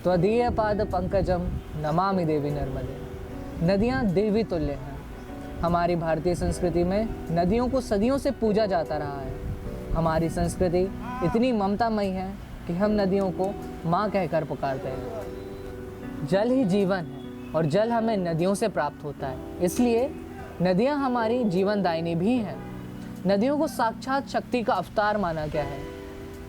त्वदीय पाद पंकजम नमामि देवी नर्मदे। नदियाँ देवी तुल्य हैं। हमारी भारतीय संस्कृति में नदियों को सदियों से पूजा जाता रहा है। हमारी संस्कृति इतनी ममतामयी है कि हम नदियों को माँ कहकर पुकारते हैं। जल ही जीवन है और जल हमें नदियों से प्राप्त होता है, इसलिए नदियाँ हमारी जीवनदायिनी भी हैं। नदियों को साक्षात शक्ति का अवतार माना गया है।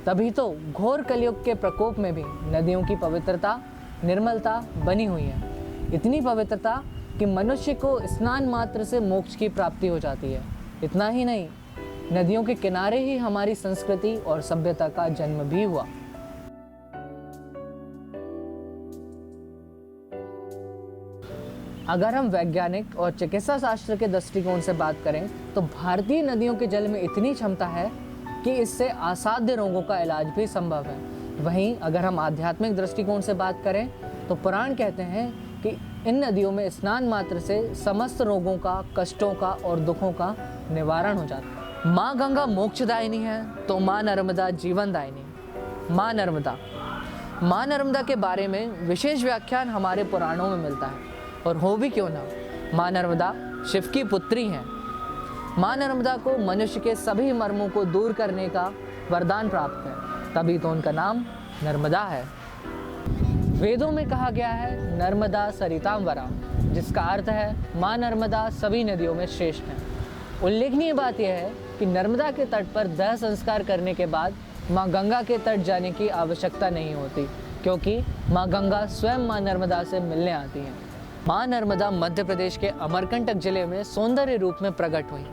तभी तो घोर कलयुग के प्रकोप में भी नदियों की पवित्रता, निर्मलता बनी हुई है। इतनी पवित्रता कि मनुष्य को स्नान मात्र से मोक्ष की प्राप्ति हो जाती है। इतना ही नहीं, नदियों के किनारे ही हमारी संस्कृति और सभ्यता का जन्म भी हुआ। अगर हम वैज्ञानिक और चिकित्सा शास्त्र के दृष्टिकोण से बात करें तो भारतीय नदियों के जल में इतनी क्षमता है कि इससे असाध्य रोगों का इलाज भी संभव है। वहीं अगर हम आध्यात्मिक दृष्टिकोण से बात करें तो पुराण कहते हैं कि इन नदियों में स्नान मात्र से समस्त रोगों का, कष्टों का और दुखों का निवारण हो जाता है। माँ गंगा मोक्षदायिनी है तो माँ नर्मदा जीवनदायिनी। माँ नर्मदा के बारे में विशेष व्याख्यान हमारे पुराणों में मिलता है, और हो भी क्यों ना। माँ नर्मदा शिव की पुत्री हैं। माँ नर्मदा को मनुष्य के सभी मर्मों को दूर करने का वरदान प्राप्त है, तभी तो उनका नाम नर्मदा है। वेदों में कहा गया है नर्मदा सरिताम वराम, जिसका अर्थ है माँ नर्मदा सभी नदियों में श्रेष्ठ है। उल्लेखनीय बात यह है कि नर्मदा के तट पर दाह संस्कार करने के बाद माँ गंगा के तट जाने की आवश्यकता नहीं होती, क्योंकि माँ गंगा स्वयं माँ नर्मदा से मिलने आती हैं। माँ नर्मदा मध्य प्रदेश के अमरकंटक जिले में सौंदर्य रूप में प्रकट हुई।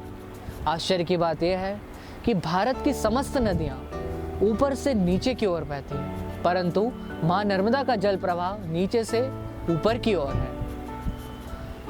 आश्चर्य की बात यह है कि भारत की समस्त नदियाँ ऊपर से नीचे की ओर बहती हैं, परंतु माँ नर्मदा का जल प्रवाह नीचे से ऊपर की ओर है।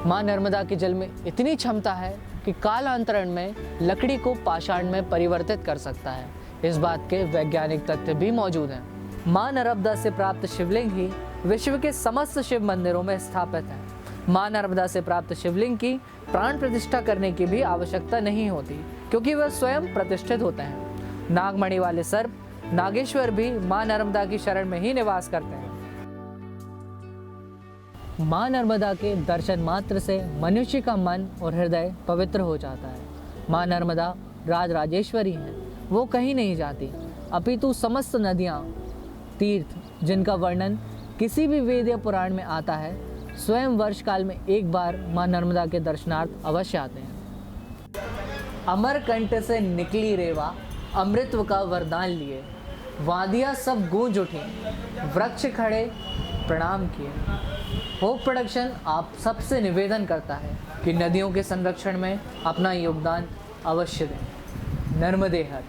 माँ नर्मदा के जल में इतनी क्षमता है कि कालांतरण में लकड़ी को पाषाण में परिवर्तित कर सकता है। इस बात के वैज्ञानिक तथ्य भी मौजूद हैं। माँ नर्मदा से प्राप्त शिवलिंग ही विश्व के समस्त शिव मंदिरों में स्थापित है। माँ नर्मदा से प्राप्त शिवलिंग की प्राण प्रतिष्ठा करने की भी आवश्यकता नहीं होती, क्योंकि वह स्वयं प्रतिष्ठित होते हैं। नागमणि वाले सर्प नागेश्वर भी माँ नर्मदा की शरण में ही निवास करते हैं। माँ नर्मदा के दर्शन मात्र से मनुष्य का मन और हृदय पवित्र हो जाता है। माँ नर्मदा राजराजेश्वरी हैं, वो कहीं नहीं जाती, अपितु समस्त नदियाँ, तीर्थ जिनका वर्णन किसी भी वेद या पुराण में आता है, स्वयं वर्ष काल में एक बार माँ नर्मदा के दर्शनार्थ अवश्य आते हैं। अमरकंट से निकली रेवा अमृतत्व का वरदान लिए, वादियाँ सब गूंज उठी, वृक्ष खड़े प्रणाम किए। होप प्रोडक्शन आप सबसे निवेदन करता है कि नदियों के संरक्षण में अपना योगदान अवश्य दें। नर्मदे हर।